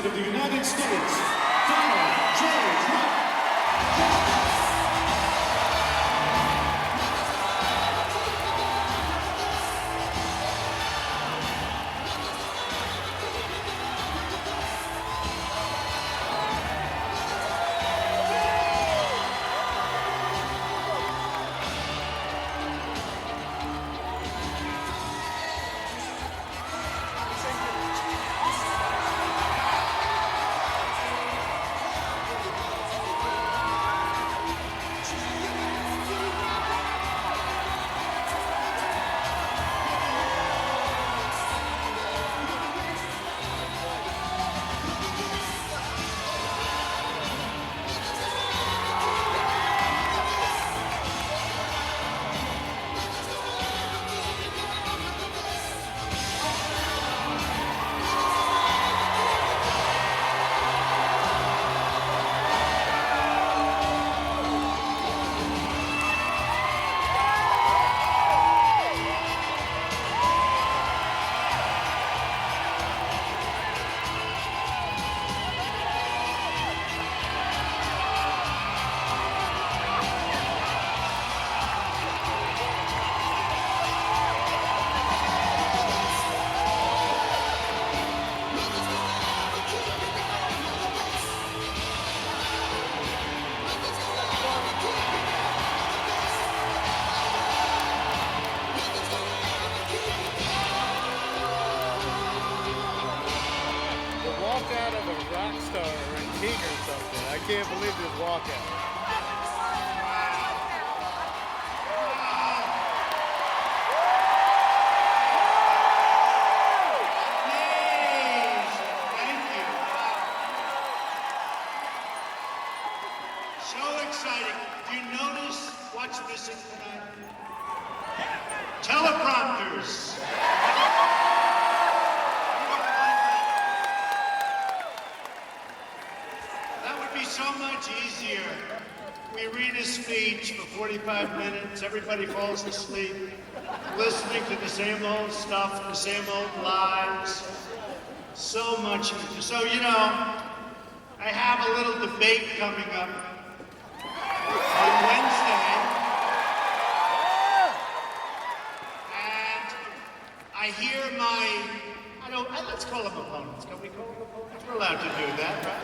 President of the United States, Donald J. Trump. Walkout of a rock star or a king or something. I can't believe this walkout. Thank you. So exciting. Do you notice what's missing tonight? Teleprompters. So much easier. We read a speech for 45 minutes, everybody falls asleep, listening to the same old stuff, the same old lies. So much easier. So, you know, I have a little debate coming up on Wednesday. And I hear let's call them opponents. Can we call them opponents? We're allowed to do that, right?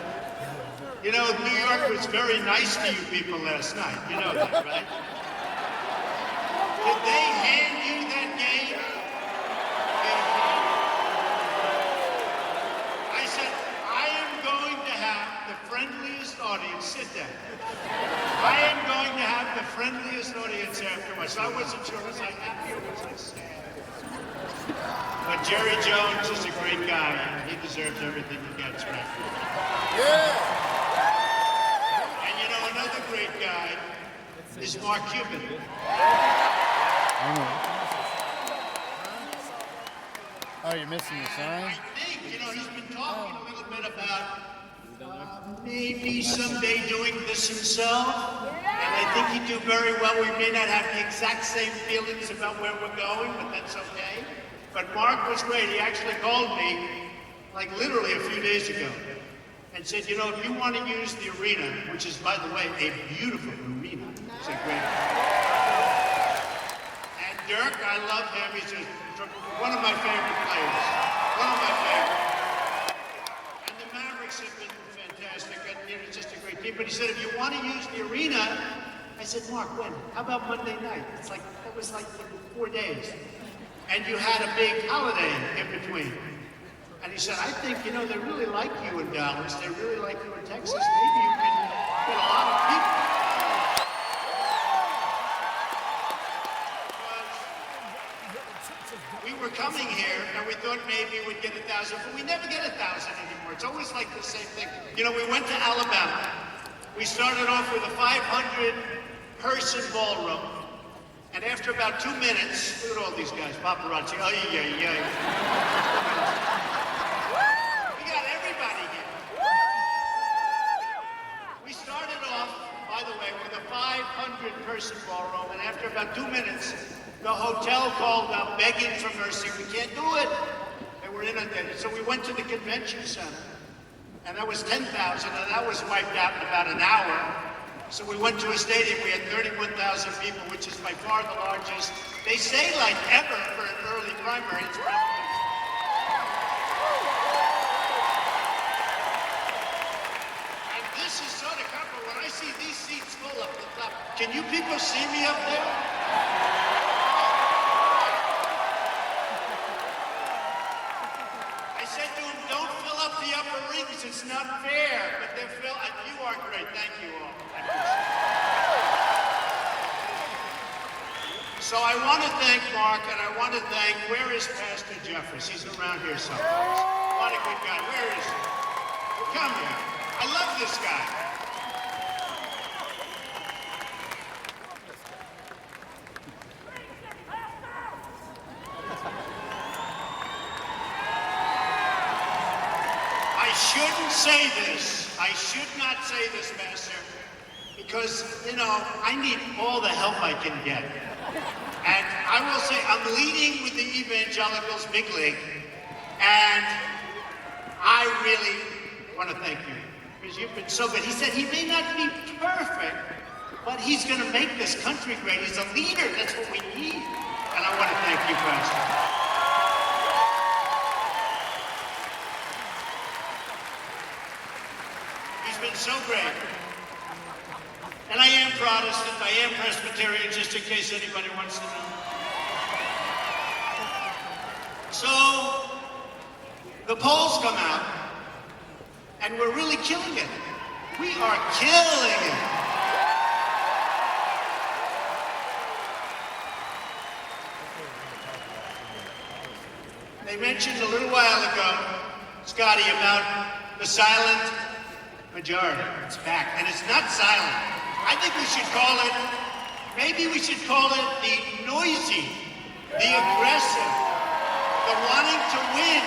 You know, New York was very nice to you people last night. You know that, right? Did they hand you that game? I said, I am going to have the friendliest audience. Sit down. I am going to have the friendliest audience afterwards. So I wasn't sure, was I happy or was I sad? But Jerry Jones is a great guy, and he deserves everything he gets, right? Yeah! Another great guy is Mark Cuban. Oh, you're missing the sign? I think, he's been talking a little bit about maybe someday doing this himself. And I think he'd do very well. We may not have the exact same feelings about where we're going, but that's okay. But Mark was great. He actually called me, like literally a few days ago, and said, if you want to use the arena, which is, by the way, a beautiful arena. It's a great And Dirk, I love him. He's one of my favorite players. One of my favorite. And the Mavericks have been fantastic. And it's just a great team. But he said, if you want to use the arena, I said, Mark, when? How about Monday night? That was like 4 days. And you had a big holiday in between. And he said, I think, they really like you in Dallas. They really like you in Texas. Maybe you can get a lot of people. But we were coming here, and we thought maybe we'd get 1,000, but we never get 1,000 anymore. It's always like the same thing. We went to Alabama. We started off with a 500-person ballroom. And after about 2 minutes, look at all these guys, paparazzi, We got everybody here. We started off, by the way, with a 500-person ballroom, and after about 2 minutes, the hotel called out begging for mercy. We can't do it. They were inundated. So we went to the convention center, and that was 10,000, and that was wiped out in about an hour. So we went to a stadium, we had 31,000 people, which is by far the largest, they say like ever for an early primary. It's probably this is sort of comfortable. When I see these seats full up the top, can you people see me up there? I said to him, don't fill up the upper rings. It's not fair. But they're filled. You are great. Thank you all. I appreciate it. So I want to thank Mark, and I want to thank, where is Pastor Jeffers? He's around here someplace. What a good guy. Where is he? Come here. I love this guy. I shouldn't say this. I should not say this, Master, because, you know, I need all the help I can get. And I will say, I'm leading with the evangelicals big league, and I really want to thank you. Because you've been so good. He said he may not be perfect, but he's going to make this country great. He's a leader. That's what we need. And I want to thank you, Pastor. He's been so great. And I am Protestant. I am Presbyterian, just in case anybody wants to know. So, the polls come out. And we're really killing it. We are killing it. They mentioned a little while ago, Scotty, about the silent majority. It's back, and it's not silent. I think we should call it, maybe we should call it the noisy, the aggressive, the wanting to win.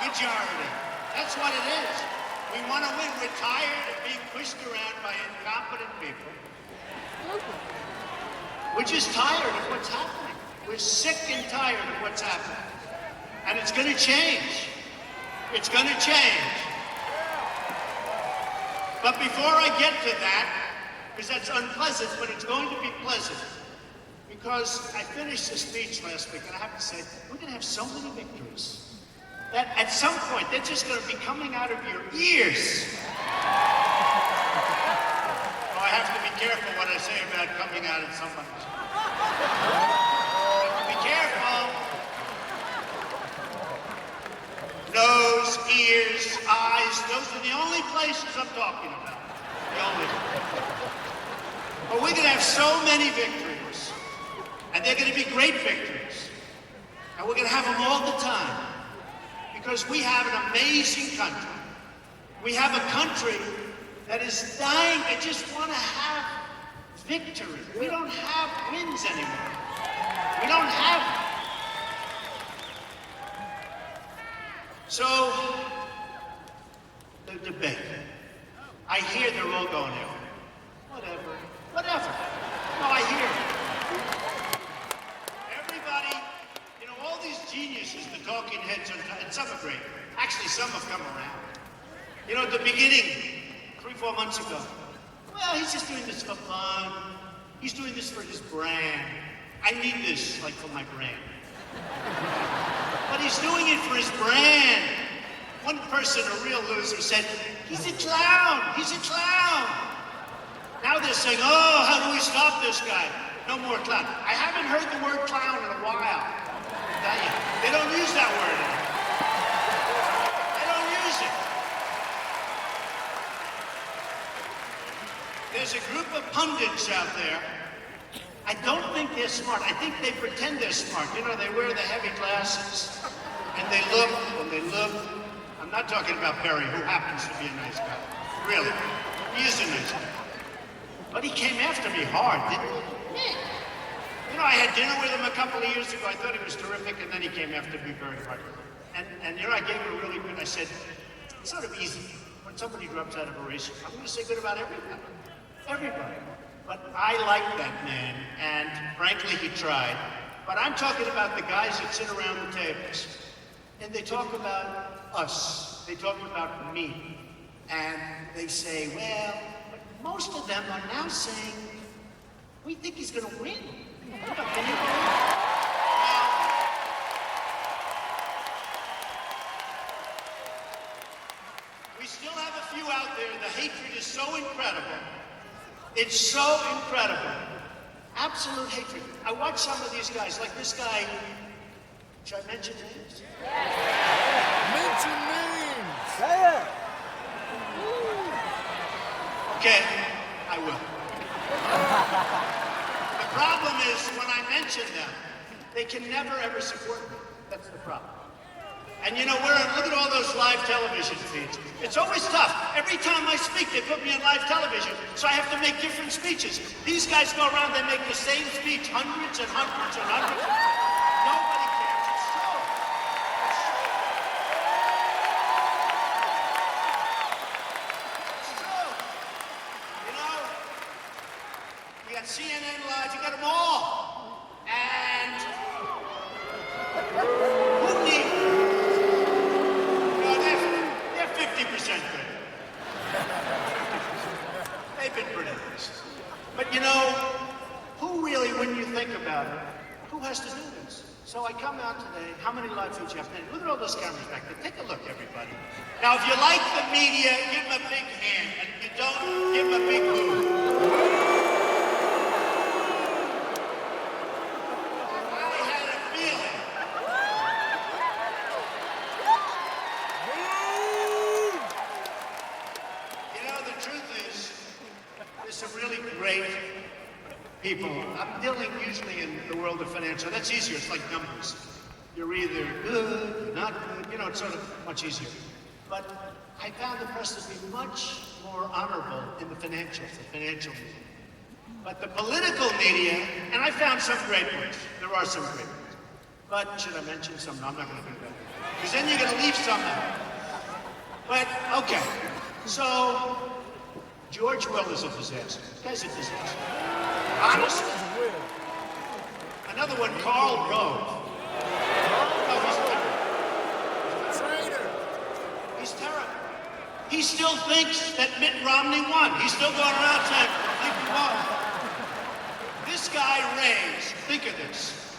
Majority. That's what it is. We want to win. We're tired of being pushed around by incompetent people. We're just tired of what's happening. We're sick and tired of what's happening. And it's going to change. It's going to change. But before I get to that, because that's unpleasant, but it's going to be pleasant, because I finished the speech last week, and I have to say, we're going to have so many victories that at some point, they're just going to be coming out of your ears. Oh, I have to be careful what I say about coming out of somebody's ears. I have to be careful. Nose, ears, eyes, those are the only places I'm talking about. The only. But we're going to have so many victories. And they're going to be great victories. And we're going to have them all the time. Because we have an amazing country. We have a country that is dying. They just want to have victory. We don't have wins anymore. We don't have them. So, the debate. I hear they're all going there. Whatever. No, I hear it. Everybody, you know, all these geniuses, the talking heads, and some are great. Actually, some have come around. You know, at the beginning, 3-4 months ago, well, he's just doing this for fun. He's doing this for his brand. I need this, like, for my brand. But he's doing it for his brand. One person, a real loser, said, he's a clown. Now they're saying, oh, how do we stop this guy? No more clown. I haven't heard the word clown in a while. They don't use that word anymore. They don't use it. There's a group of pundits out there. I don't think they're smart. I think they pretend they're smart. You know, they wear the heavy glasses, and they look. I'm not talking about Perry, who happens to be a nice guy. Really. He is a nice guy. But he came after me hard, didn't he? You know, I had dinner with him a couple of years ago. I thought he was terrific, and then he came after me very hard. And you know, I gave him a really good, I said, it's sort of easy. When somebody drops out of a race, I'm going to say good about everybody. Everybody. But I like that man, and frankly, he tried. But I'm talking about the guys that sit around the tables. and they talk about us. They talk about me. And they say, well, most of them are now saying, we think he's going to win. Can you believe it? We still have a few out there. The hatred is so incredible. It's so incredible. Absolute hatred. I watch some of these guys, like this guy. Should I mention names? Mention names. Say it. Okay, I will. The problem is when I mention them, they can never ever support me. That's the problem. And you know, look at all those live television feeds. It's always tough. Every time I speak, they put me on live television, so I have to make different speeches. These guys go around, they make the same speech hundreds and hundreds and hundreds. Nobody cares. It's true. It's true. You know, you got CNN Live, you got them all. And who needs? They're 50% good. They've been pretty nice. But you know, who really, when you think about it, who has to do this? So I come out today, how many live feeds you have? Look at all those cameras back there. Take a look, everybody. Now, if you like the media, give them a big hand. And if you don't, give them a big boo. People. I'm dealing usually in the world of financial. That's easier. It's like numbers. You're either good, you're not good. You know, it's sort of much easier. But I found the press to be much more honorable in the financial media. But the political media, and I found some great ones. There are some great ones. But should I mention some? No, I'm not going to do that. Because then you're going to leave some out. But, okay. So, George Will is a disaster. This guy's a disaster. Honestly. Another one, Karl Rove. No, he's terrible. Traitor. He's terrible. He still thinks that Mitt Romney won. He's still going around saying, I think he won. This guy raised, think of this.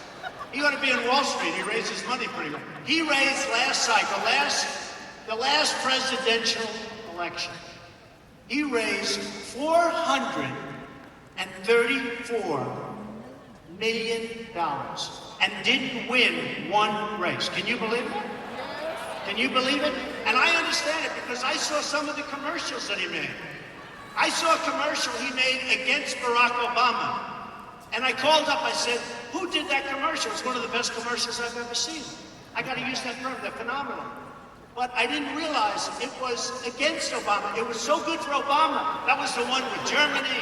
He ought to be in Wall Street. He raised his money pretty well. He raised last cycle, the last presidential election. He raised $434 million and didn't win one race. Can you believe it? Can you believe it? And I understand it because I saw some of the commercials that he made. I saw a commercial he made against Barack Obama. And I called up, I said, who did that commercial? It's one of the best commercials I've ever seen. I got to use that term, they're phenomenal. But I didn't realize it was against Obama. It was so good for Obama. That was the one with Germany.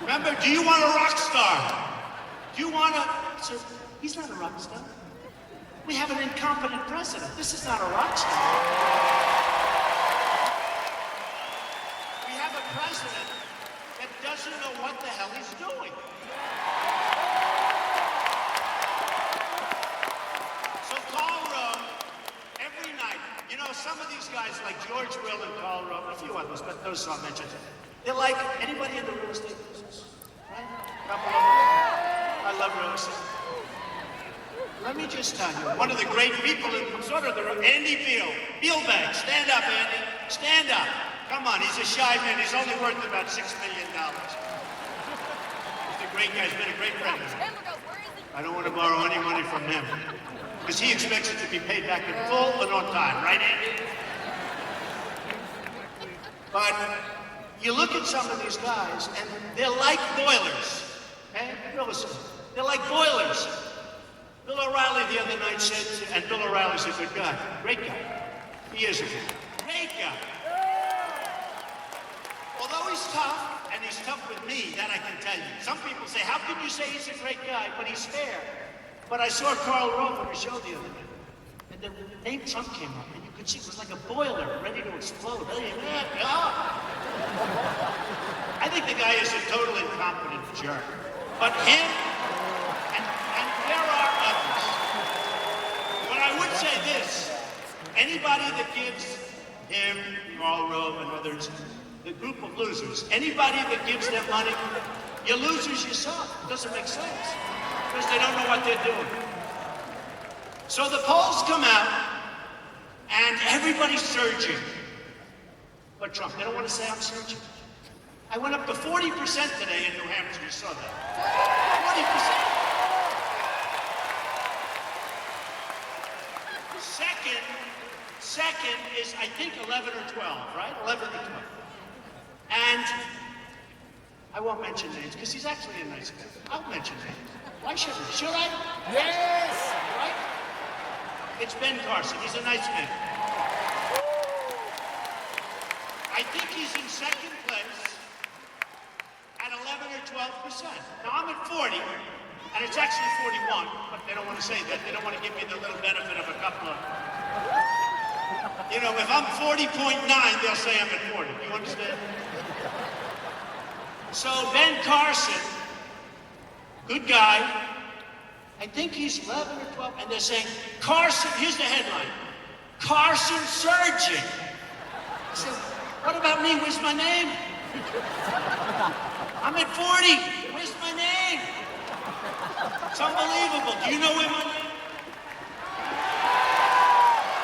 Remember, do you want a rock star? Do you want a... So, he's not a rock star. We have an incompetent president. This is not a rock star. We have a president that doesn't know what the hell he's doing. So Karl Rove, every night, you know, some of these guys like George Will and Karl Rove, a few others, but those I'll mention. They're like anybody in the real estate business, right? Couple of them. I love real estate. Let me just tell you, one of the great people in sort of the Andy Beelbag, stand up, Andy, stand up. Come on, he's a shy man. He's only worth about $6 million. He's a great guy. He's been a great friend. I don't want to borrow any money from him because he expects it to be paid back in full and on time, right, Andy? But you look at some of these guys, and they're like boilers. Okay? They're like boilers. Bill O'Reilly the other night said, and Bill O'Reilly's a good guy, great guy. He is a great guy. Although he's tough, and he's tough with me, that I can tell you. Some people say, how can you say he's a great guy, but he's fair? But I saw Karl Rove on a show the other day, and the name Trump came up, and you could see it was like a boiler ready to explode. I think the guy is a total incompetent jerk. But him, and there are others. But I would say this. Anybody that gives him, Karl Rove, and others, the group of losers, anybody that gives them money, you're losers yourself. It doesn't make sense because they don't know what they're doing. So the polls come out, and everybody's surging. But Trump, they don't want to say I'm surging. I went up to 40% today in New Hampshire. You saw that. 40%. Second is, I think, 11 or 12, right? 11 or 12. And I won't mention names because he's actually a nice guy. I'll mention names. Why shouldn't I? Should I? Yes! Right? It's Ben Carson. He's a nice man. I think he's in second place at 11 or 12%. Now I'm at 40, and it's actually 41, but they don't want to say that. They don't want to give me the little benefit of a couple of... You know, if I'm 40.9, they'll say I'm at 40. Do you understand? So Ben Carson, good guy, I think he's 11 or 12, and they're saying, Carson, here's the headline, Carson surging. I said, what about me? Where's my name? I'm at 40. Where's my name? It's unbelievable. Do you know where my name is?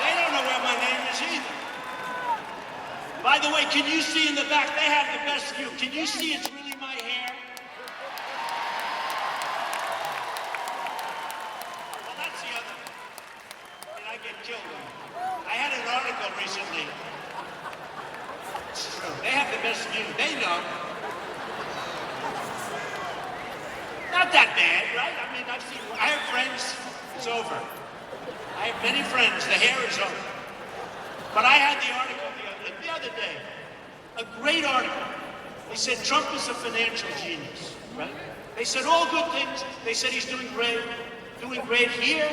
They don't know where my name is either. By the way, can you see in the back? They have the best view. Can you see it's really my hair? Well, that's the other thing. Did I get killed? I had an article recently. It's true. They have the best view. They know. Not that bad, right? I mean, I have friends. It's over. I have many friends. The hair is over. But I had the article the other day. A great article. They said Trump is a financial genius, right? They said all good things. They said he's doing great here.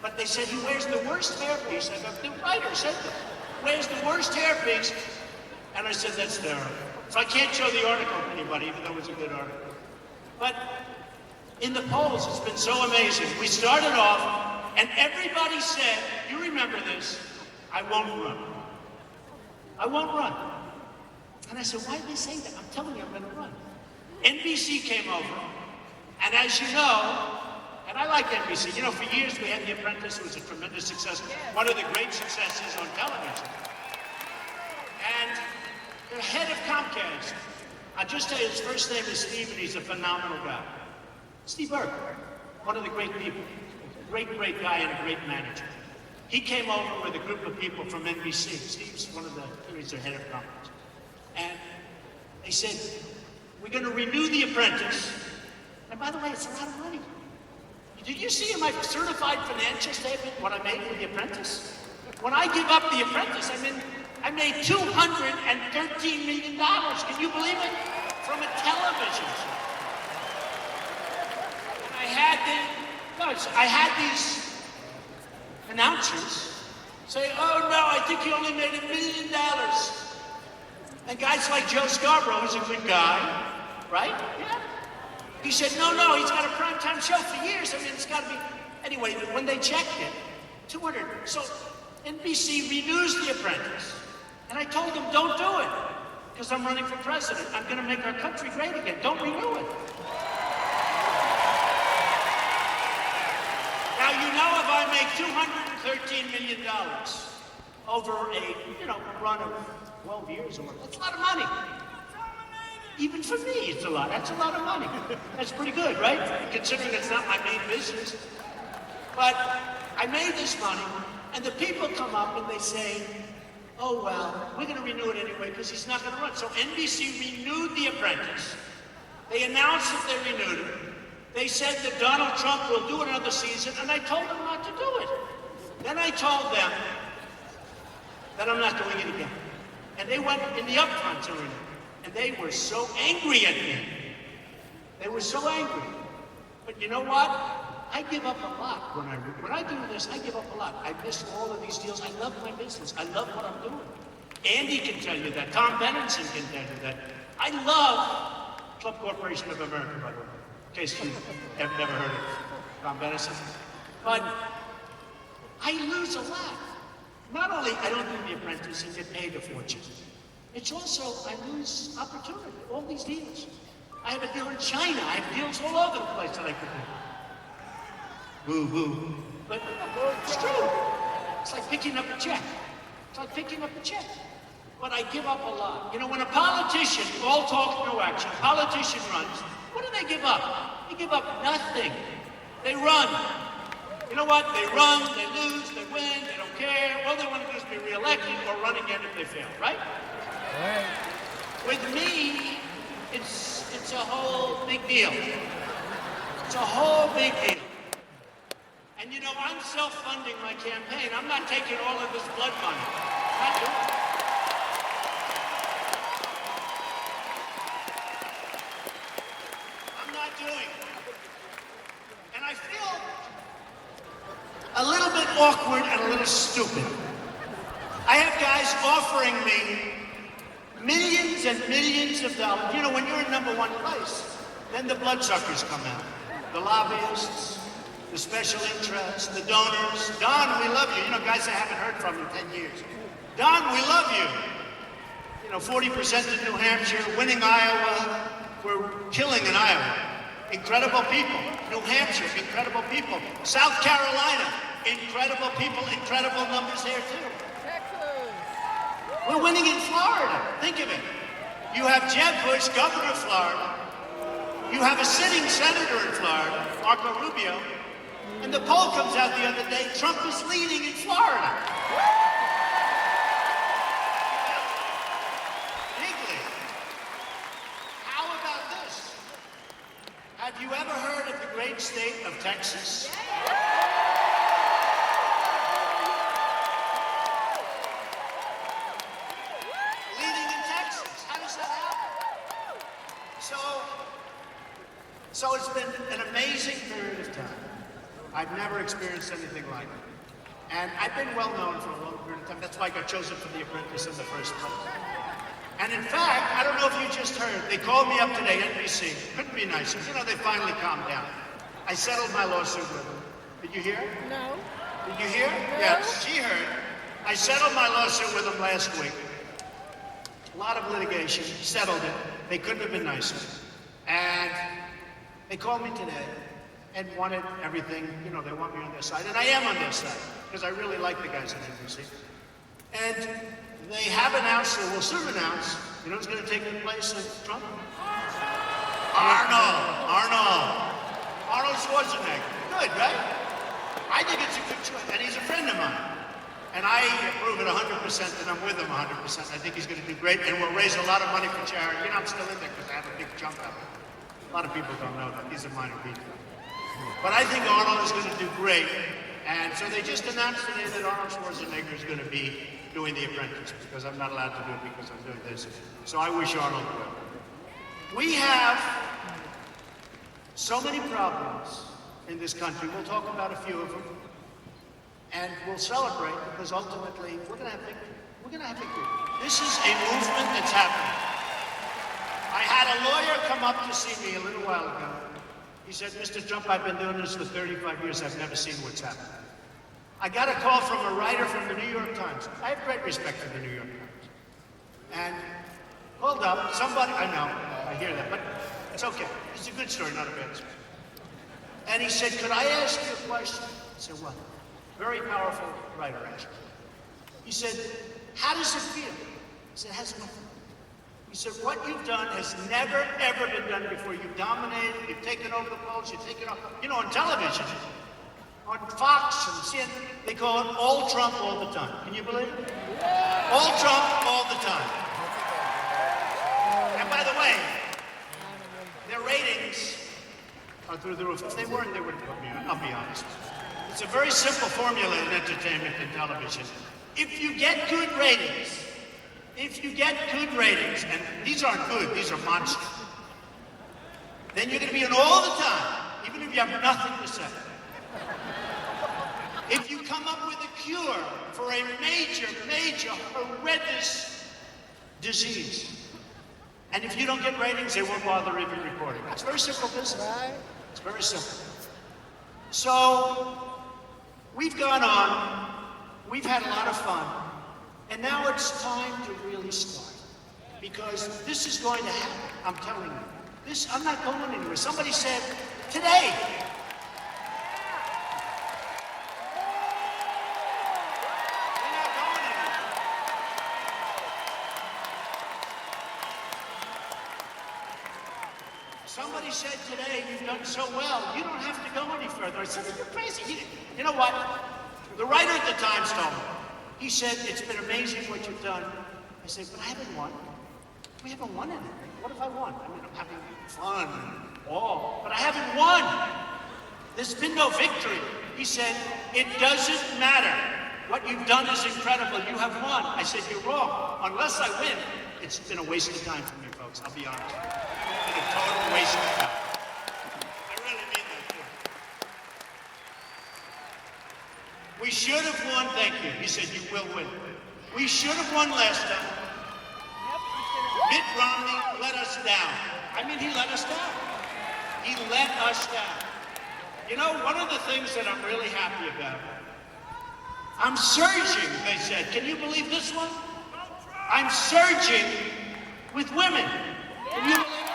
But they said he wears the worst hairpiece. The writer said that. Wears the worst hairpiece. And I said, that's terrible. So I can't show the article to anybody, even though it's a good article. But in the polls, it's been so amazing. We started off, and everybody said, you remember this, I won't run. I won't run. And I said, why did they say that? I'm telling you, I'm going to run. NBC came over, and as you know, and I like NBC. You know, for years we had The Apprentice, it was a tremendous success. One of the great successes on television. And the head of Comcast, I'll just tell you, his first name is Steve, and he's a phenomenal guy. Steve Burke, one of the great people. Great guy and a great manager. He came over with a group of people from NBC. Steve's he's their head of Comcast. And they said, we're going to renew The Apprentice. And by the way, it's a lot of money. Did you see in my certified financial statement what I made with The Apprentice? When I give up The Apprentice, I made $213 million. Can you believe it? From a television show. And I had these announcers say, oh no, I think he only made $1 million. And guys like Joe Scarborough, who's a good guy, right? Yeah. He said, no, he's got a primetime show for years. I mean, it's got to be. Anyway, when they checked it, 200. So NBC renews The Apprentice. And I told them, don't do it, because I'm running for president. I'm going to make our country great again. Don't renew it. Now, you know, if I make $213 million over a run of 12 years or more, that's a lot of money. Even for me, it's a lot. That's a lot of money. That's pretty good, right? Considering it's not my main business. But I made this money, and the people come up and they say, oh, well, we're going to renew it anyway because he's not going to run. So NBC renewed The Apprentice. They announced that they renewed it. They said that Donald Trump will do another season, and I told them not to do it. Then I told them that I'm not doing it again. And they went in the upfront to renew. And they were so angry at me. They were so angry. But you know what? I give up a lot when I do this. I give up a lot. I miss all of these deals. I love my business. I love what I'm doing. Andy can tell you that. Tom Benenson can tell you that. I love Club Corporation of America, by the way, in case you have never heard of Tom Benenson. But I lose a lot. Not only I don't do The Apprentice and get paid a fortune, it's also I lose opportunity, all these deals. I have a deal in China, I have deals all over the place that I could do. Boo, boo. But it's true. It's like picking up a check. It's like picking up a check. But I give up a lot. You know, when a politician, all talk, no action, politician runs, what do they give up? They give up nothing. They run. You know what? They run, they lose, they win, they don't care. All they want to do is be reelected or run again if they fail, right? Right. With me, it's a whole big deal. It's a whole big deal. And you know, I'm self-funding my campaign. I'm not taking all of this blood money. I'm not doing it. I'm not doing it. And I feel a little bit awkward and a little stupid. I have guys offering me millions and millions of dollars. You know, when you're in number one place, then the bloodsuckers come out. The lobbyists, the special interests, the donors. Don, we love you. You know, guys I haven't heard from in 10 years. Don, we love you. You know, 40% in New Hampshire, winning Iowa. We're killing in Iowa. Incredible people. New Hampshire, incredible people. South Carolina, incredible people, incredible numbers there too. We're winning in Florida. Think of it. You have Jeb Bush, governor of Florida. You have a sitting senator in Florida, Marco Rubio. And the poll comes out the other day, Trump is leading in Florida. Bigly. How about this? Have you ever heard of the great state of Texas? So it's been an amazing period of time. I've never experienced anything like it. And I've been well known for a long period of time. That's why I got chosen for The Apprentice in the first place. And in fact, I don't know if you just heard, they called me up today, NBC. Couldn't be nicer. You know, they finally calmed down. I settled my lawsuit with them. Did you hear? No. Did you hear? No. Yes, she heard. I settled my lawsuit with them last week. A lot of litigation, settled it. They couldn't have been nicer. And they called me today and wanted everything, you know, they want me on their side. And I am on their side, because I really like the guys at NBC. And they have announced, or will soon announce, you know who's going to take the place of Trump? Arnold Schwarzenegger. Good, right? I think it's a good choice, and he's a friend of mine. And I approve it 100%, and I'm with him 100%. I think he's going to do great, and we'll raise a lot of money for charity. You know, I'm still in there because I have a big jump out there. A lot of people don't know that. He's a minor leaguer. But I think Arnold is going to do great. And so they just announced today that Arnold Schwarzenegger is going to be doing The Apprentice, because I'm not allowed to do it because I'm doing this. So I wish Arnold well. We have so many problems in this country. We'll talk about a few of them. And we'll celebrate, because ultimately we're going to have victory. We're going to have victory. This is a movement that's happening. I had a lawyer come up to see me a little while ago. He said, Mr. Trump, I've been doing this for 35 years. I've never seen what's happening. I got a call from a writer from the New York Times. I have great respect for the New York Times. And called up, somebody, I know, I hear that, but it's okay. It's a good story, not a bad story. And he said, could I ask you a question? I said, what? Very powerful writer, actually. He said, how does it feel? I said, it has nothing. He said, what you've done has never, ever been done before. You've dominated, you've taken over the polls, you've taken over, you know, on television, on Fox and CNN, they call it all Trump all the time. Can you believe it? All Trump all the time. And by the way, their ratings are through the roof. If they weren't, they wouldn't put me on, I'll be honest. It's a very simple formula in entertainment and television. If you get good ratings, and these aren't good, these are monsters, then you're going to be on all the time, even if you have nothing to say. If you come up with a cure for a major, horrendous disease, and if you don't get ratings, they won't bother even reporting. It's very simple business. It's very simple. So, we've gone on we've had a lot of fun, and now it's time to really start. Because this is going to happen, I'm telling you. I'm not going anywhere. Somebody said, today, we're not going anywhere. Somebody said today, you've done so well, you don't have to go any further. I said, you're crazy. You know what? The writer at the Times told me. He said, it's been amazing what you've done. I said, but I haven't won. We haven't won anything. What have I won? I mean, I'm having fun and all, but I haven't won. There's been no victory. He said, it doesn't matter. What you've done is incredible. You have won. I said, you're wrong. Unless I win, it's been a waste of time for me, folks. I'll be honest. It's been a total waste of time. I really mean that, too. We should have won, thank you. He said, you will win. We should have won last time. Mitt Romney let us down. I mean, he let us down. He let us down. You know, one of the things that I'm really happy about, I'm surging, they said. Can you believe this one? I'm surging with women. Can you believe it?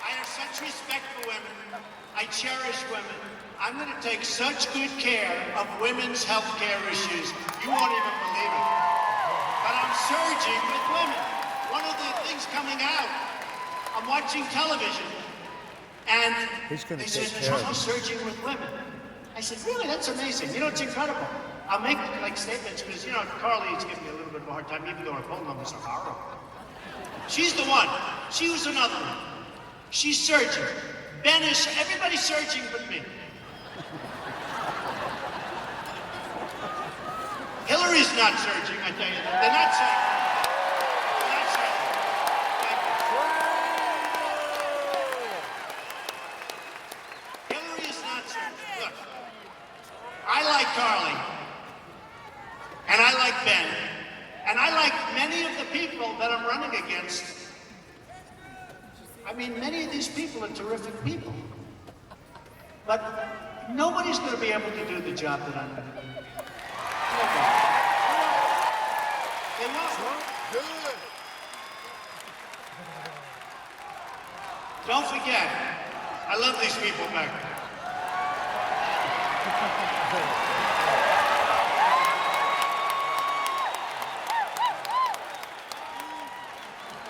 I have such respect for women. I cherish women. I'm going to take such good care of women's health care issues, you won't even believe it. But I'm surging with women. One of the things coming out, I'm watching television, and they said, Trump's surging with women. I said, really? That's amazing. You know, it's incredible. I'll make like statements because, you know, Carly is giving me a little bit of a hard time, even though her phone numbers are horrible. She's the one. She was another one. She's surging. Ben is, everybody's surging but me. Hillary's not surging, I tell you that. They're not surging. They're not surging. Thank you. Hillary is not surging. Look, I like Carly, and I like Ben, and I like many of the people that I'm running against. I mean, many of these people are terrific people. But nobody's going to be able to do the job that I'm going to do. They won't. Good. Don't forget, I love these people back there.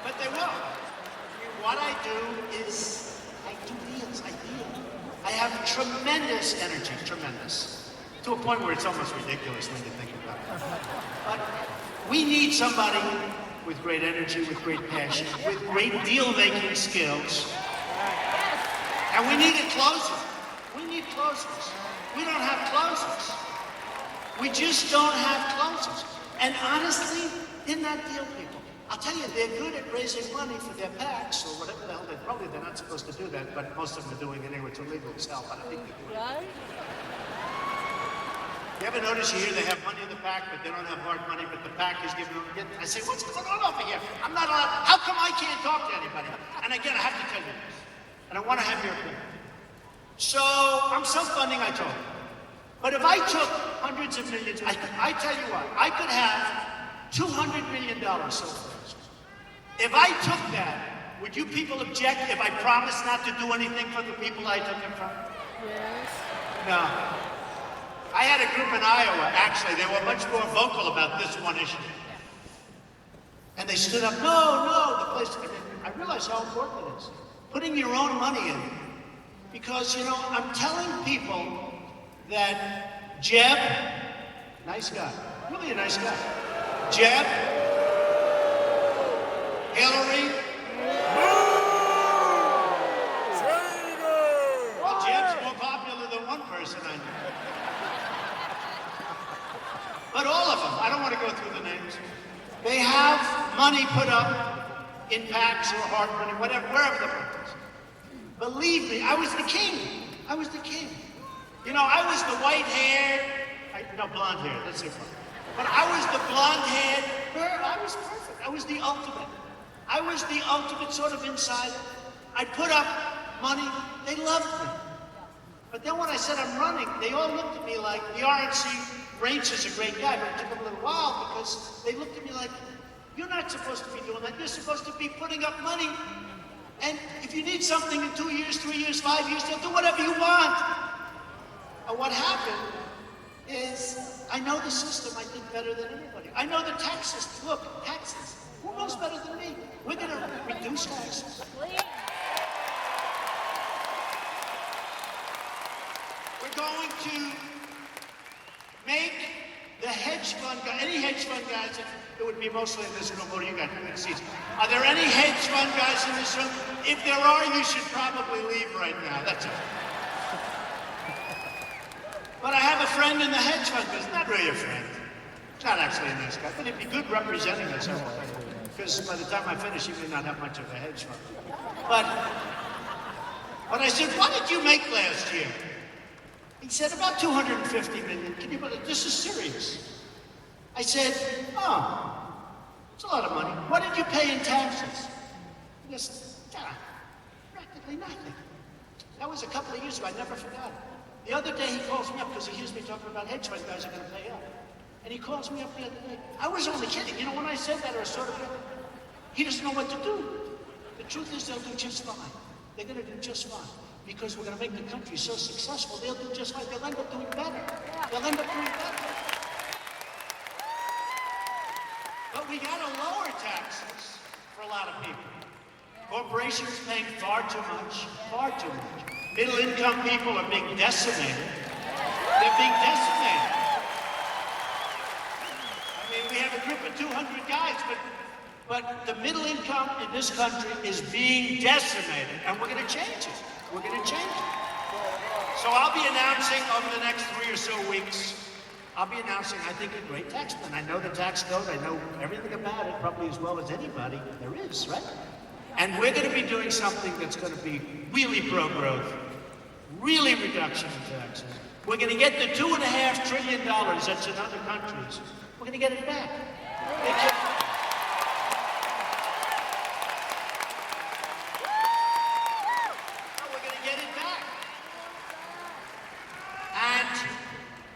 But they won't. What I do is, I do deals, I deal. I have tremendous energy, tremendous. To a point where it's almost ridiculous when you think about it. But we need somebody with great energy, with great passion, with great deal-making skills. And we need a closer. We need closers. We don't have closers. We just don't have closers. And honestly, in that deal, people, I'll tell you, they're good at raising money for their PACs or whatever the hell. They're not supposed to do that, but most of them are doing it anyway. It's illegal as hell, but I think they do it. Right? You ever notice here they have money in the PAC, but they don't have hard money, but the PAC is giving them. I say, what's going on over here? I'm not allowed. How come I can't talk to anybody? And again, I have to tell you this, and I want to have your opinion. So I'm self-funding, I told you. But if I took hundreds of millions, I tell you what, I could have $200 million self-funded. If I took that, would you people object if I promised not to do anything for the people I took it from? Yes. No. I had a group in Iowa, actually, they were much more vocal about this one issue. And they stood up, no, the place, I realized how important it is. Putting your own money in. Because, you know, I'm telling people that Jeb, nice guy, really a nice guy. Jeb, Hillary, well, Jeb's more popular than one person I know. But all of them, I don't want to go through the names. They have money put up in PACs or hard money, whatever, wherever the money is. Believe me, I was the king. I was the king. You know, I was the white-haired, no, blonde hair, that's it. But I was the blonde-haired, I was perfect. I was the ultimate. I was the ultimate sort of insider. I put up money. They loved me. But then when I said I'm running, they all looked at me like, the RNC Range is a great guy, but it took him a little while because they looked at me like, you're not supposed to be doing that. You're supposed to be putting up money. And if you need something in 2 years, 3 years, 5 years, they'll do whatever you want. And what happened is, I know the system, I think, better than anybody. I know the tax system. Look, taxes. Who knows better than me? We're going to reduce taxes. We're going to make the hedge fund guy, any hedge fund guys, it would be mostly in this room, what do you got? Seats. Are there any hedge fund guys in this room? If there are, you should probably leave right now. That's all. But I have a friend in the hedge fund business. Not really a friend. He's not actually a nice guy, but he'd be good representing us. Because by the time I finish, he may not have much of a hedge fund. But I said, what did you make last year? He said, about 250 million. Can you believe this is serious? I said, oh, it's a lot of money. What did you pay in taxes? He goes, practically nothing. That was a couple of years ago. I never forgot it. The other day he calls me up because he hears me talking about hedge fund guys are going to pay up. And he calls me up the other day. I was only kidding. You know, when I said that, I was sort of, he doesn't know what to do. The truth is they'll do just fine. They're going to do just fine. Because we're going to make the country so successful, they'll do just fine. They'll end up doing better. They'll end up doing better. But we got to lower taxes for a lot of people. Corporations paying far too much, far too much. Middle-income people are being decimated. They're being decimated. I mean, we have a group of 200 guys, but the middle income in this country is being decimated, and we're going to change it. We're going to change it. So I'll be announcing over the next 3 or so weeks, I'll be announcing, I think, a great tax plan. I know the tax code. I know everything about it, probably as well as anybody there is, right? And we're going to be doing something that's going to be really pro-growth, really reduction in taxes. We're going to get the $2.5 trillion that's in other countries. We're going to get it back. We're going to get it back. And,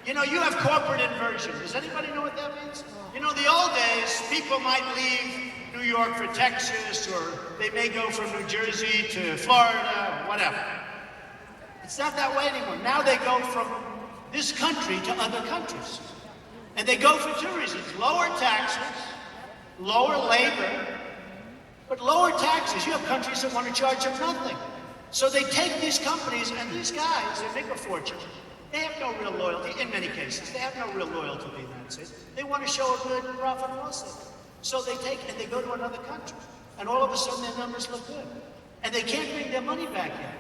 you know, you have corporate inversion. Does anybody know what that means? You know, the old days, people might leave New York for Texas, or they may go from New Jersey to Florida, or whatever. It's not that way anymore. Now they go from this country to other countries. And they go for two reasons. Lower taxes, lower labor, but lower taxes. You have countries that want to charge them nothing. So they take these companies, and these guys, they make a fortune. They have no real loyalty, in many cases. They have no real loyalty to the United States. They want to show a good profit and loss statement. So they take and they go to another country. And all of a sudden their numbers look good. And they can't bring their money back yet.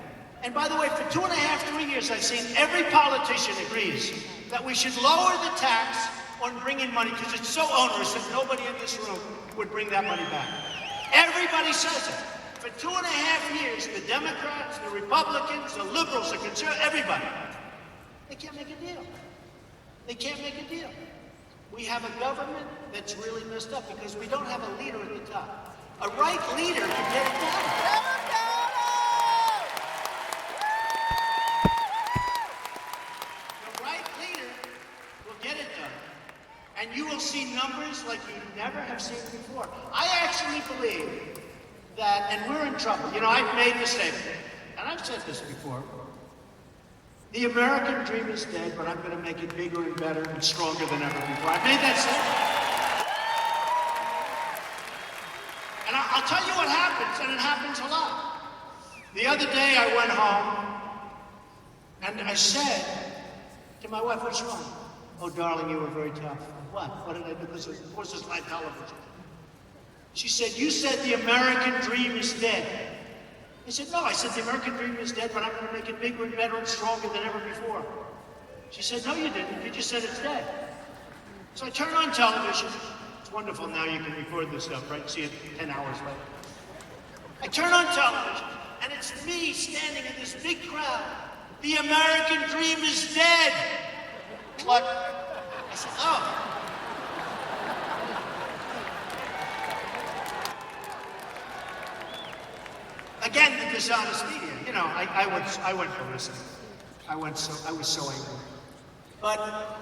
And by the way, for 2.5, 3 years, I've seen every politician agrees that we should lower the tax on bringing money because it's so onerous that nobody in this room would bring that money back. Everybody says it. For 2.5 years, the Democrats, the Republicans, the liberals, the conservatives, everybody, they can't make a deal. They can't make a deal. We have a government that's really messed up because we don't have a leader at the top. A right leader can get it done. The right leader will get it done. And you will see numbers like you never have seen before. I actually believe that, and we're in trouble. You know, I've made the statement, and I've said this before, the American dream is dead, but I'm going to make it bigger and better and stronger than ever before. I made that statement. And I'll tell you what happens, and it happens a lot. The other day I went home, and I said to my wife, what's wrong? Oh, darling, you were very tough. What? What did I do? Because of course it's live television. She said, you said the American dream is dead. I said, no, I said the American dream is dead, but I'm going to make it bigger and better and stronger than ever before. She said, no, you didn't. You just said it's dead. So I turned on television. It's wonderful now you can record this stuff, right? See it 10 hours later. I turn on television, and it's me standing in this big crowd. The American dream is dead. What? I said, oh. again, the dishonest media. You know, I went ballistic. I was so angry. But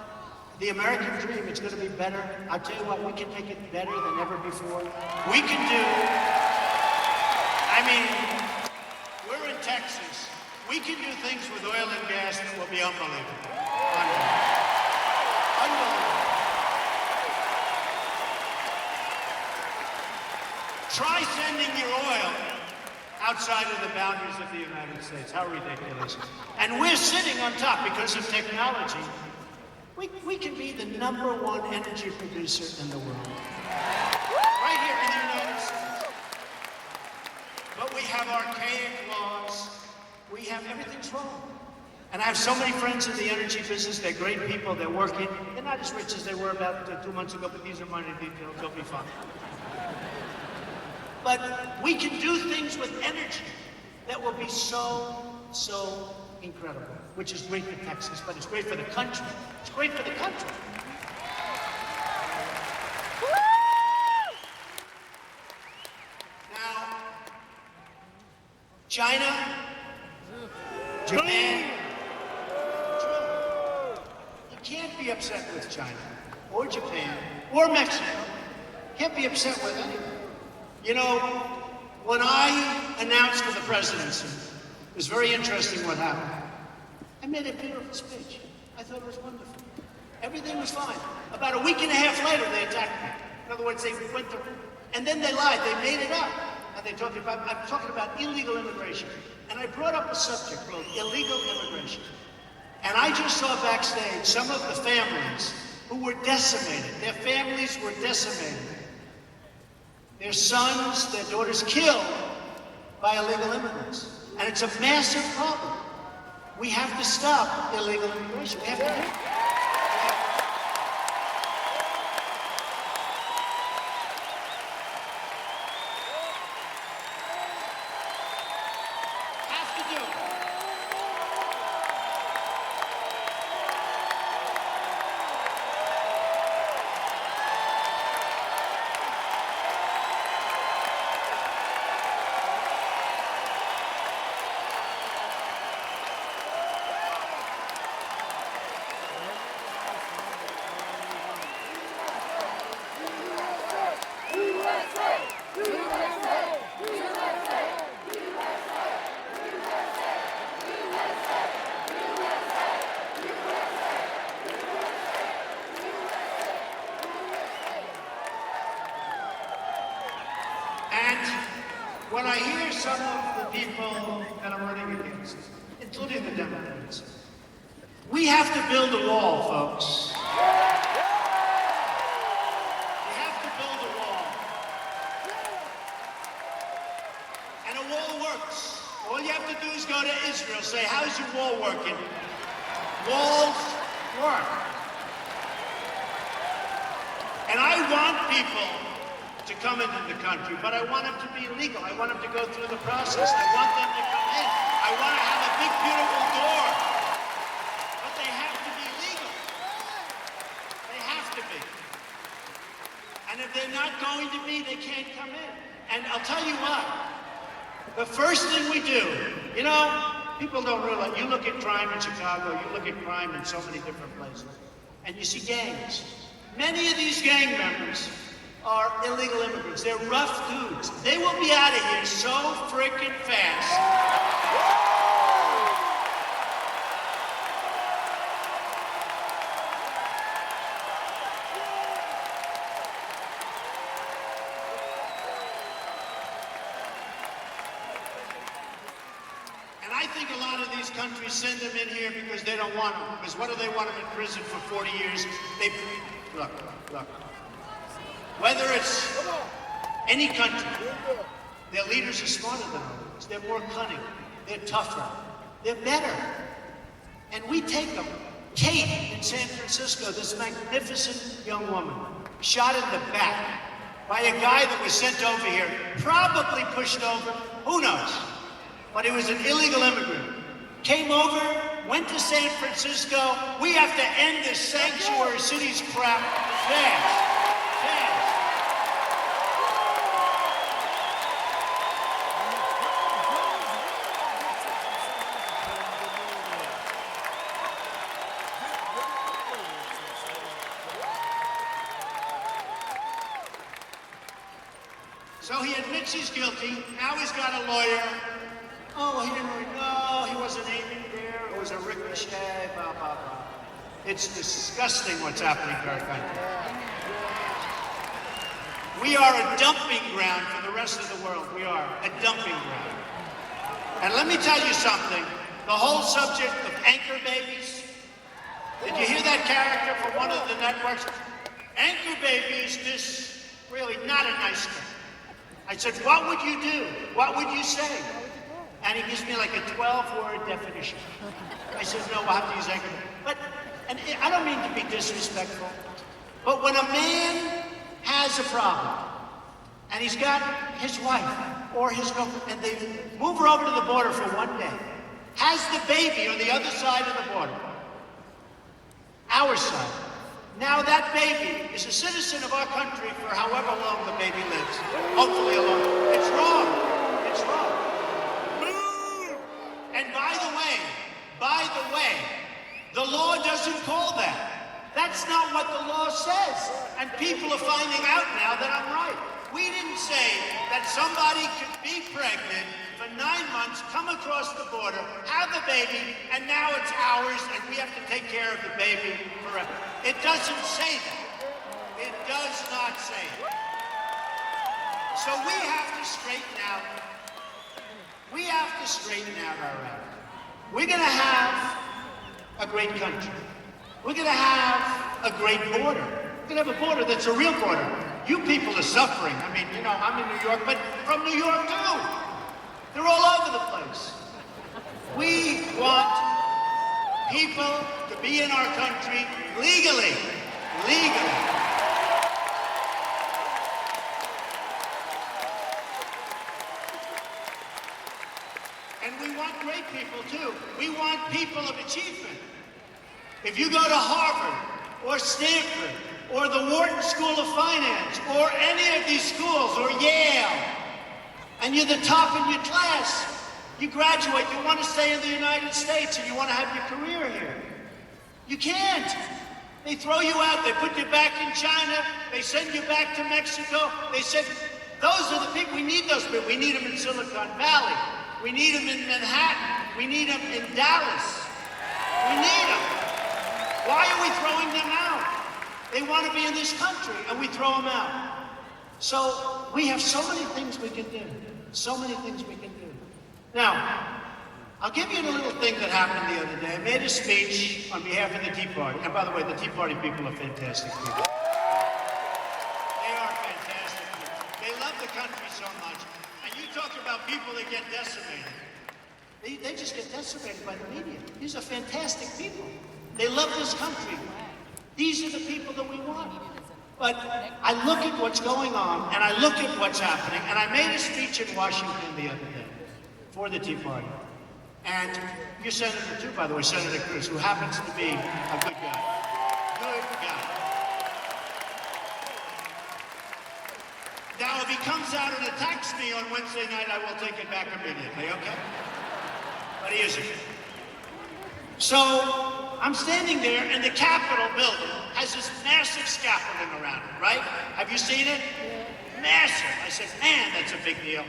the American dream, it's going to be better. I'll tell you what, we can make it better than ever before. We can do, I mean, we're in Texas. We can do things with oil and gas that will be unbelievable. Unbelievable. Try sending your oil outside of the boundaries of the United States. How ridiculous. And we're sitting on top because of technology. We can be the #1 energy producer in the world. Right here in the United States. But we have archaic laws. We have, everything's wrong. And I have so many friends in the energy business. They're great people. They're working. They're not as rich as they were about 2 months ago, but these are minor details. They'll be fine. But we can do things with energy that will be so incredible, which is great for Texas, but it's great for the country. It's great for the country. Now, China, Japan, you can't be upset with China, or Japan, or Mexico. Can't be upset with anyone. You know, when I announced for the presidency, it was very interesting what happened. I made a beautiful speech. I thought it was wonderful. Everything was fine. About a week and a half later, they attacked me. In other words, they went through, and then they lied. They made it up. And I'm talking about illegal immigration. And I brought up a subject called illegal immigration. And I just saw backstage some of the families who were decimated. Their families were decimated. Their sons, their daughters killed by illegal immigrants. And it's a massive problem. We have to stop illegal immigration. We have to do it. Have to do it. When I hear some of the people that I'm running against, including the Democrats, we have to build a wall, folks. We have to build a wall. And a wall works. All you have to do is go to Israel, say, how's your wall working? Walls work. And I want people to come into the country, but I want them to be legal. I want them to go through the process. I want them to come in. I want to have a big, beautiful door. But they have to be legal. They have to be. And if they're not going to be, they can't come in. And I'll tell you what, the first thing we do, you know, people don't realize, you look at crime in Chicago, you look at crime in so many different places, and you see gangs. Many of these gang members are illegal immigrants. They're rough dudes. They will be out of here so freaking fast. And I think a lot of these countries send them in here because they don't want them. Because what do they want them in prison for 40 years? Look. Whether it's any country, their leaders are smarter than ours. They're more cunning. They're tougher. They're better. And we take them. Kate in San Francisco, this magnificent young woman, shot in the back by a guy that was sent over here, probably pushed over, who knows? But he was an illegal immigrant. Came over, went to San Francisco. We have to end this sanctuary cities crap fast. So he admits he's guilty. Now he's got a lawyer. Oh, he didn't really know. He wasn't aiming there. It was a ricochet, blah, blah, blah. It's disgusting what's happening to our country. We are a dumping ground for the rest of the world. We are a dumping ground. And let me tell you something. The whole subject of anchor babies. Did you hear that character from one of the networks? Anchor babies, this really not a nice thing. I said, what would you do? What would you say? And he gives me like a 12-word definition. I said, no, we'll have to use anchor babies. But, and I don't mean to be disrespectful, but when a man has a problem, and he's got his wife or his girlfriend, and they move her over to the border for one day, has the baby on the other side of the border, our side. Now that baby is a citizen of our country for however long the baby lives. Hopefully a long. It's wrong. It's wrong. And by the way, the law doesn't call that. That's not what the law says. And people are finding out now that I'm right. We didn't say that somebody could be pregnant for 9 months, come across the border, have a baby, and now it's ours, and we have to take care of the baby forever. It doesn't say that. It does not say it. So we have to straighten out. We have to straighten out our act. We're going to have a great country. We're going to have a great border. We're going to have a border that's a real border. You people are suffering. I mean, you know, I'm in New York, but from New York too. They're all over the place. We want people to be in our country legally. Legally. And we want great people too. We want people of achievement. If you go to Harvard or Stanford or the Wharton School of Finance or any of these schools or Yale, and you're the top in your class, you graduate, you want to stay in the United States and you want to have your career here. You can't. They throw you out, they put you back in China, they send you back to Mexico. They said, those are the people, we need those people. We need them in Silicon Valley. We need them in Manhattan. We need them in Dallas. We need them. Why are we throwing them out? They want to be in this country and we throw them out. So we have so many things we can do. So many things we can do. Now, I'll give you a little thing that happened the other day. I made a speech on behalf of the Tea Party. And by the way, the Tea Party people are fantastic people. They are fantastic people. They love the country so much. And you talk about people that get decimated. They just get decimated by the media. These are fantastic people. They love this country. These are the people that we want. But I look at what's going on, and I look at what's happening, and I made a speech in Washington the other day for the Tea Party. And your senator too, by the way, Senator Cruz, who happens to be a good guy. Good guy. Now, if he comes out and attacks me on Wednesday night, I will take it back immediately, okay? But he isn't. So, I'm standing there, and the Capitol building has this massive scaffolding around it, right? Have you seen it? Massive. I said, man, that's a big deal.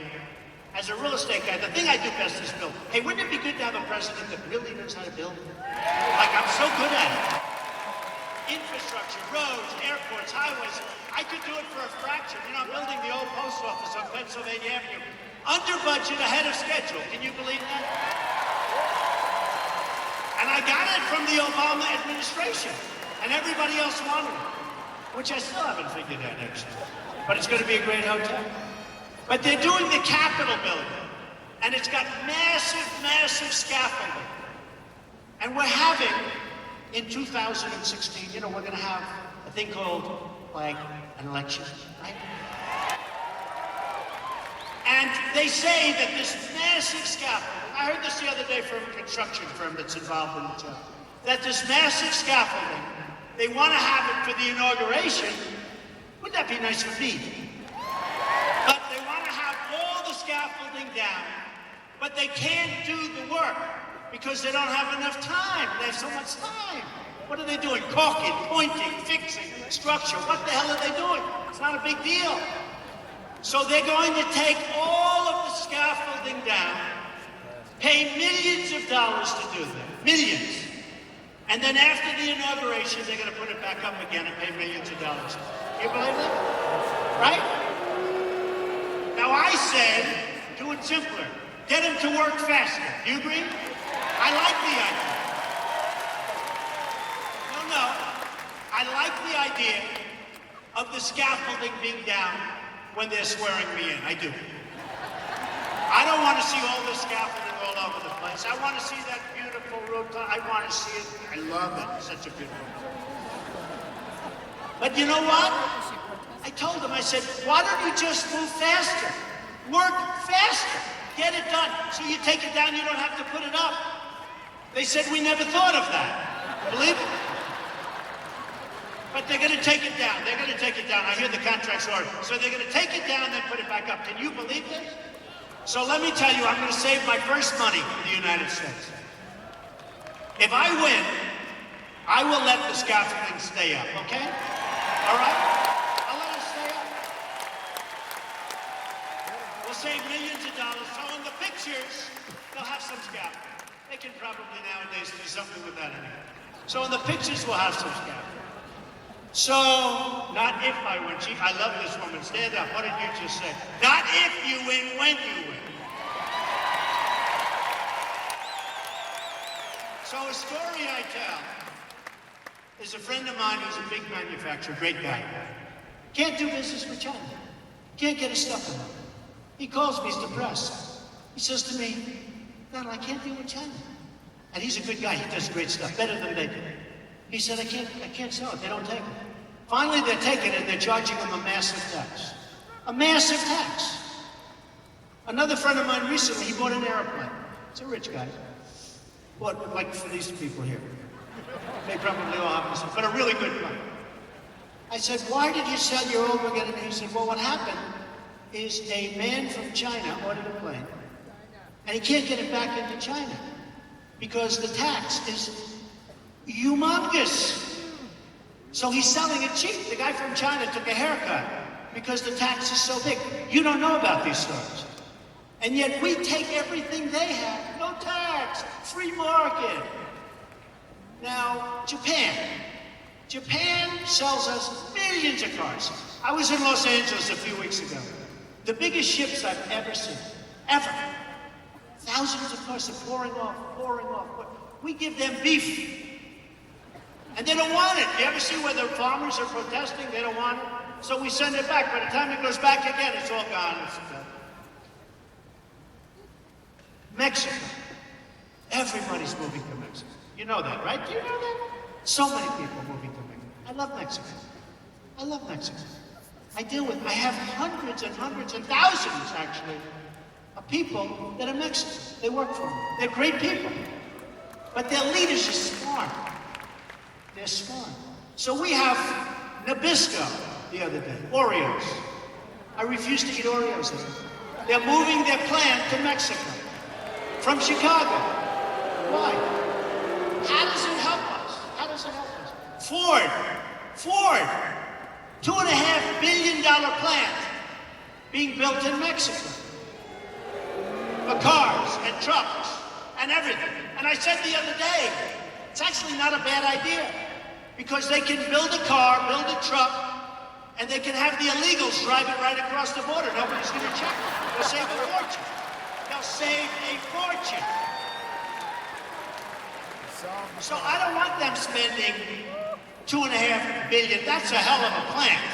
As a real estate guy, the thing I do best is build. Hey, wouldn't it be good to have a president that really knows how to build? Like, I'm so good at it. Infrastructure, roads, airports, highways. I could do it for a fraction. You know, I'm building the old post office on Pennsylvania Avenue. Under budget, ahead of schedule. Can you believe that? And I got it from the Obama administration. And everybody else wanted it. Which I still haven't figured out, actually. But it's going to be a great hotel. But they're doing the Capitol building. And it's got massive, massive scaffolding. And we're having, in 2016, you know, we're going to have a thing called, like, an election, right? And they say that this massive scaffolding, I heard this the other day from a construction firm that's involved in the job, that this massive scaffolding, they want to have it for the inauguration. Wouldn't that be nice for me? But they want to have all the scaffolding down, but they can't do the work because they don't have enough time. They have so much time. What are they doing? Caulking, pointing, fixing, structure. What the hell are they doing? It's not a big deal. So they're going to take all of the scaffolding down, pay millions of dollars to do that, millions. And then after the inauguration, they're going to put it back up again and pay millions of dollars. You believe that? Right? Now I said, do it simpler. Get them to work faster. Do you agree? I like the idea. No. I like the idea of the scaffolding being down when they're swearing me in. I do. I don't want to see all the scaffolding all over the place. I want to see that beautiful road. I want to see it. I love it. It's such a beautiful road. But you know what? I told them, I said, why don't you just move faster? Work faster. Get it done. So you take it down, you don't have to put it up. They said, we never thought of that. Believe it? But they're going to take it down. They're going to take it down. I hear the contract's ordered. So they're going to take it down and then put it back up. Can you believe this? So let me tell you, I'm going to save my first money for the United States. If I win, I will let the scaffolding stay up, okay? All right? I'll let it stay up. We'll save millions of dollars. So in the pictures, they'll have some scaffolding. They can probably nowadays do something with that anyway. So in the pictures, we'll have some scaffolding. So, not if I win. Gee, I love this woman. Stand up. What did you just say? Not if you win, when you win. So a story I tell is a friend of mine who's a big manufacturer, great guy. Can't do business with China. Can't get his stuff in. He calls me, he's depressed. He says to me, Donald, I can't deal with China. And he's a good guy, he does great stuff, better than they do. He said, I can't sell it, they don't take it. Finally, they're taking it and they're charging him a massive tax. A massive tax. Another friend of mine recently, he bought an airplane. He's a rich guy. Bought, like for these people here. They probably all have this, but a really good plane. I said, why did you sell your old one? And he said, well, what happened is a man from China ordered a plane, and he can't get it back into China because the tax is humongous. So he's selling it cheap. The guy from China took a haircut because the tax is so big. You don't know about these stories. And yet we take everything they have. No tax, free market. Now, Japan. Japan sells us millions of cars. I was in Los Angeles a few weeks ago. The biggest ships I've ever seen, ever. Thousands of cars are pouring off. We give them beef. And they don't want it. You ever see where the farmers are protesting? They don't want it. So we send it back. By the time it goes back again, it's all gone. Mexico. Everybody's moving to Mexico. You know that, right? Do you know that? So many people moving to Mexico. I love Mexico. I love Mexico. I have hundreds and hundreds and thousands, actually, of people that are Mexican. They work for me. They're great people. But their leaders are smart. They're smart. So we have Nabisco the other day, Oreos. I refuse to eat Oreos anymore. They're moving their plant to Mexico from Chicago. Why? How does it help us? How does it help us? Ford, $2.5 billion plant being built in Mexico for cars and trucks and everything. And I said the other day, it's actually not a bad idea because they can build a car, build a truck, and they can have the illegals drive it right across the border. Nobody's going to check it. They'll save a fortune. They'll save a fortune. So I don't want them spending $2.5 billion. That's a hell of a plant.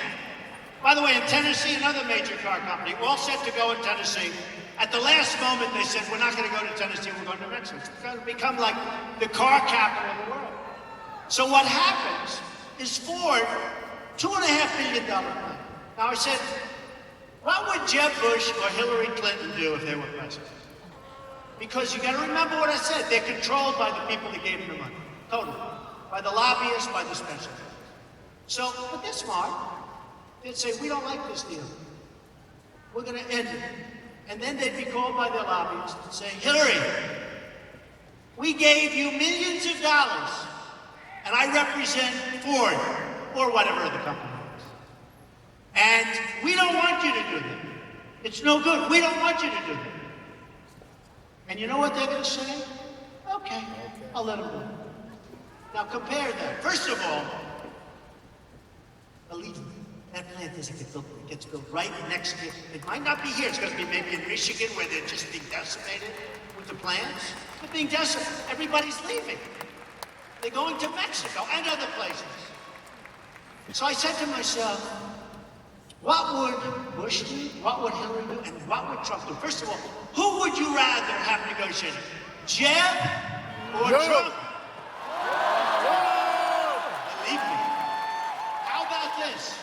By the way, in Tennessee, another major car company, all set to go in Tennessee. At the last moment, they said, we're not going to go to Tennessee, we're going to Mexico. It's going to become like the car capital of the world. So what happens is Ford, $2.5 billion plant. Now I said, what would Jeb Bush or Hillary Clinton do if they were president? Because you got to remember what I said. They're controlled by the people that gave them the money. Totally. By the lobbyists, by the specialists. So, but they're smart. They'd say, we don't like this deal. We're going to end it. And then they'd be called by their lobbyists and say, Hillary, we gave you millions of dollars, and I represent Ford, or whatever the company is. And we don't want you to do that. It's no good. We don't want you to do that. And you know what they're going to say? Okay, I'll let them do it. Now compare that. First of all, believe me, that plant doesn't get built. It gets built right next to it. It might not be here. It's going to be maybe in Michigan where they're just being decimated with the plants. They're being decimated. Everybody's leaving. They're going to Mexico and other places. So I said to myself, what would Bush do? What would Hillary do? And what would Trump do? First of all, who would you rather have negotiating? Jeb or Trump? Believe me. How about this?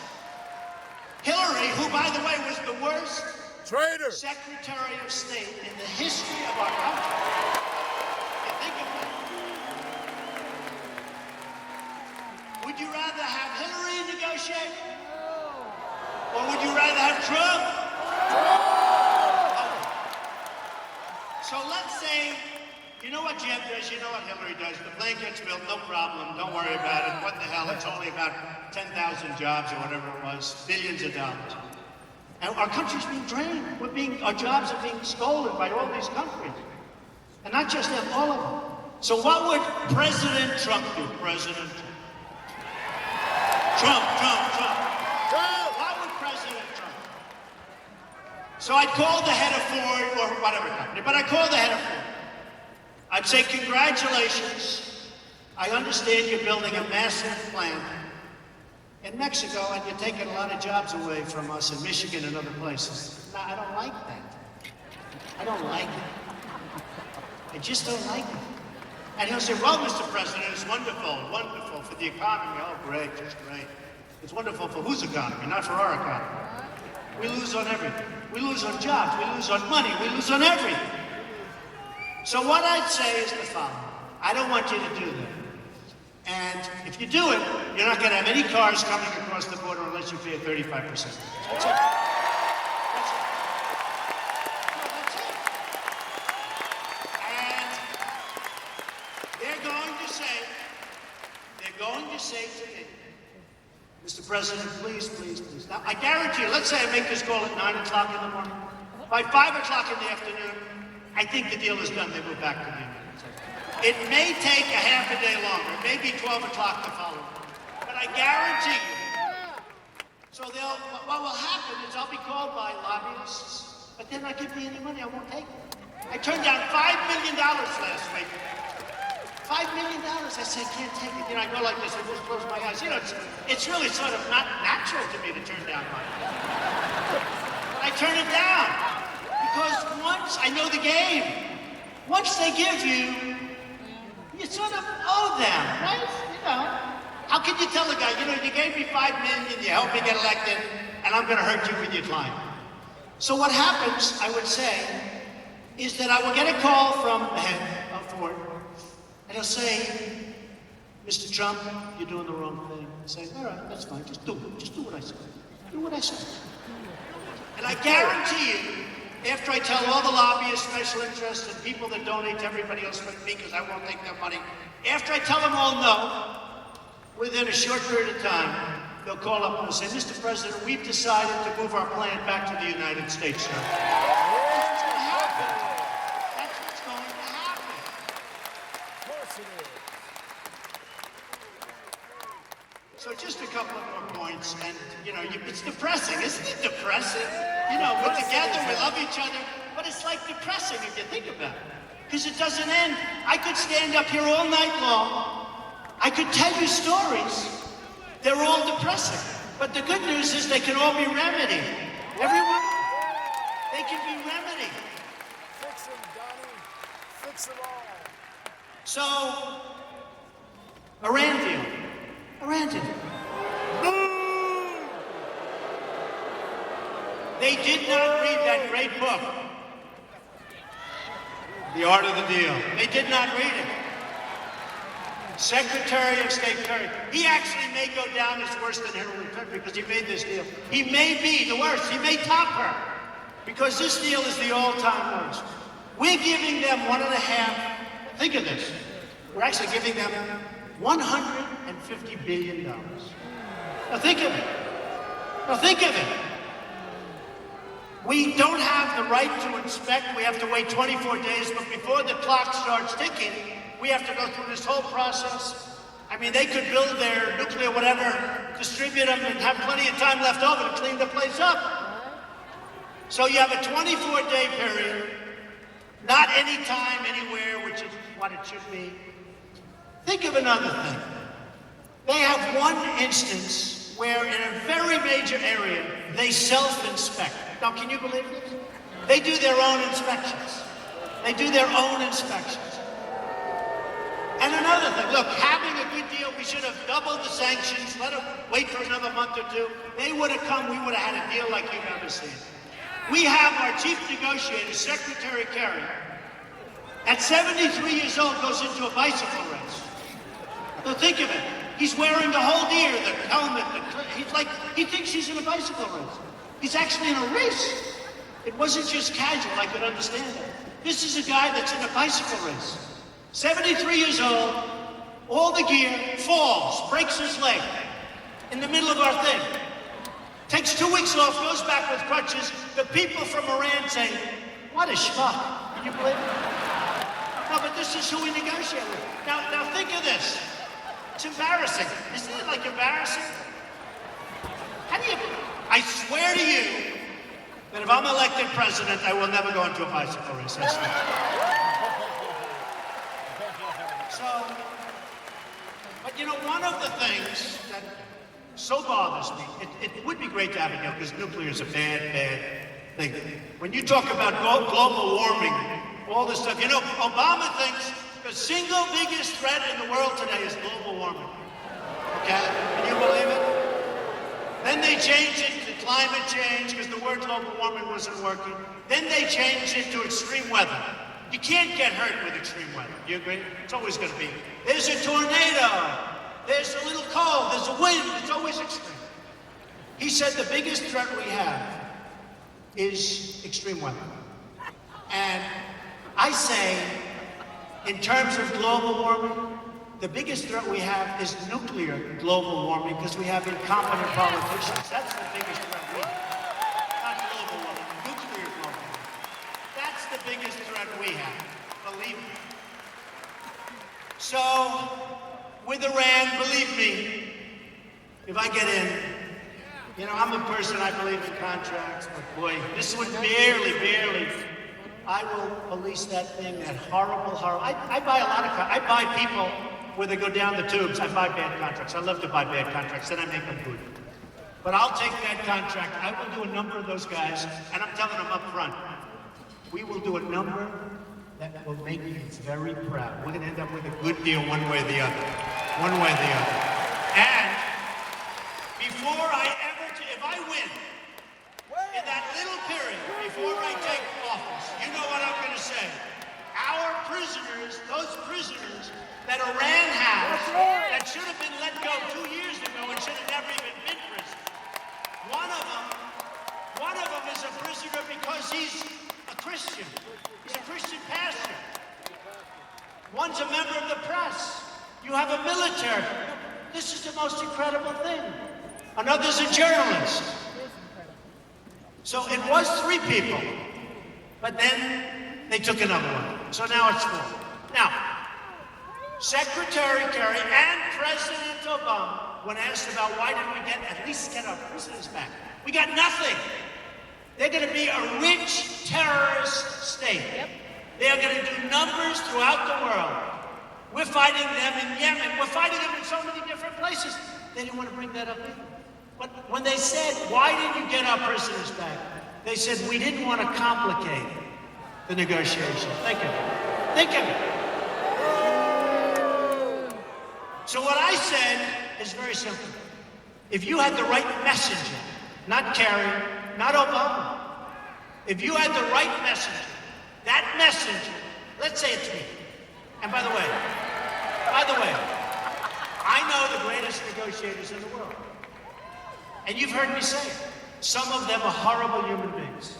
Hillary, who, by the way, was the worst Traitor. Secretary of State in the history of our country. You think of that. Would you rather have Hillary negotiate? Or would you rather have Trump? Okay. So let's say, you know what Jeb does, you know what Hillary does. The plane gets built, no problem, don't worry about it. What the hell, it's only about 10,000 jobs or whatever it was, billions of dollars. And our country's being drained. Our jobs are being stolen by all these countries. And not just them, all of them. So what would President Trump do? President Trump. Trump. What would President Trump? So I'd call the head of Ford or whatever company, but I'd call the head of Ford. I'd say, congratulations. I understand you're building a massive plant in Mexico and you're taking a lot of jobs away from us in Michigan and other places. No, I don't like that. I don't like it. I just don't like it. And he'll say, well, Mr. President, it's wonderful for the economy. Oh, great, just great. It's wonderful for whose economy, not for our economy. We lose on everything. We lose on jobs, we lose on money, we lose on everything. So what I'd say is the following. I don't want you to do that. And if you do it, you're not going to have any cars coming across the border unless you pay 35%. That's it. That's it. No, that's it. And they're going to say to me, Mr. President, please. Now, I guarantee you, let's say I make this call at 9 o'clock in the morning. By 5 o'clock in the afternoon, I think the deal is done. They move back to the United States. It may take a half a day longer. It may be 12 o'clock the following day. But I guarantee you. So what will happen is I'll be called by lobbyists, but they're not giving me any money. I won't take it. I turned down $5 million last week. $5 million. I said, I can't take it. You know, I go like this. I just close my eyes. You know, it's really sort of not natural to me to turn down money. But I turn it down because once I know the game, once they give you, you sort of owe them, right? You know, how can you tell a guy, you know, you gave me $5 million, you helped me get elected, and I'm going to hurt you with your client. So what happens, I would say, is that I will get a call from the head of Ford. And he'll say, Mr. Trump, you're doing the wrong thing. I say, all right, that's fine. Just do it. Just do what I say. Do what I say. And I guarantee you, after I tell all the lobbyists, special interests, and people that donate to everybody else but me because I won't take their money, after I tell them all no, within a short period of time, they'll call up and say, Mr. President, we've decided to move our plant back to the United States, sir. That's what's going to happen. That's what's going to happen. So just a couple of more points, and you know, it's depressing, isn't it depressing? You know, we're together, we love each other, but it's like depressing if you think about it, because it doesn't end. I could stand up here all night long, I could tell you stories, they're all depressing, but the good news is they can all be remedied. Everyone, they can be remedied. Fix them, Donnie. Fix them all. So, Iran deal. They did not read that great book, The Art of the Deal. They did not read it. Secretary of State Kerry, he actually may go down as worse than Hillary Clinton because he made this deal. He may be the worst. He may top her because this deal is the all-time worst. We're giving them $1.5, think of this, we're actually giving them $150 billion. Now think of it. We don't have the right to inspect. We have to wait 24 days, but before the clock starts ticking, we have to go through this whole process. I mean, they could build their nuclear whatever, distribute them, and have plenty of time left over to clean the place up. So you have a 24-day period, not anytime, anywhere, which is what it should be. Think of another thing. They have one instance where in a very major area, they self-inspect. Now, can you believe this? They do their own inspections. They do their own inspections. And another thing, look, having a good deal, we should have doubled the sanctions, let them wait for another month or two. They would have come, we would have had a deal like you've never seen. We have our chief negotiator, Secretary Kerry, at 73 years old, goes into a bicycle race. Now think of it. He's wearing the whole gear, the helmet, he thinks he's in a bicycle race. He's actually in a race. It wasn't just casual, I could understand it. This is a guy that's in a bicycle race. 73 years old, all the gear, falls, breaks his leg in the middle of our thing. Takes 2 weeks off, goes back with crutches. The people from Iran say, what a schmuck. Can you believe it? No, but this is who we negotiate with. Now think of this. It's embarrassing. Isn't it like embarrassing? How do you, I swear to you that if I'm elected president, I will never go into a bicycle race. That's So, but you know, one of the things that so bothers me, it would be great to have it, because nuclear is a bad thing. When you talk about global warming, all this stuff, you know, Obama thinks the single biggest threat in the world today is global warming. Okay? Can you believe it? Then they changed it to climate change because the word global warming wasn't working. Then they changed it to extreme weather. You can't get hurt with extreme weather. You agree? It's always going to be. There's a tornado. There's a little cold. There's a wind. It's always extreme. He said the biggest threat we have is extreme weather. And I say, in terms of global warming, the biggest threat we have is nuclear global warming because we have incompetent politicians. That's the biggest threat we have. Not global warming, nuclear global warming. That's the biggest threat we have, believe me. So, with Iran, believe me, if I get in, you know, I'm a person, I believe in contracts, but boy, this would barely, I will police that thing, that horrible. I buy a lot of, I buy people where they go down the tubes. I buy bad contracts. I love to buy bad contracts, then I make them good. But I'll take that contract. I will do a number of those guys, and I'm telling them up front, we will do a number that will make you very proud. We're going to end up with a good deal one way or the other. One way or the other. And before I ever, if I win, in that little period, before I take office, you know what I'm going to say. Our prisoners, those prisoners that Iran has, that should have been let go 2 years ago and should have never even been prisoners. One of them is a prisoner because he's a Christian. He's a Christian pastor. One's a member of the press. You have a military. This is the most incredible thing. Another's a journalist. So it was 3 people, but then they took another one. So now it's 4. Now, Secretary Kerry and President Obama, when asked about why didn't we at least get our prisoners back, we got nothing. They're going to be a rich terrorist state. Yep. They are going to do numbers throughout the world. We're fighting them in Yemen. We're fighting them in so many different places. They didn't want to bring that up either. But when they said, why didn't you get our prisoners back? They said, we didn't want to complicate the negotiation. Think of it. Think of it. So what I said is very simple. If you had the right messenger, not Kerry, not Obama, if you had the right messenger, that messenger, let's say it's me. And by the way, I know the greatest negotiators in the world. And you've heard me say it. Some of them are horrible human beings.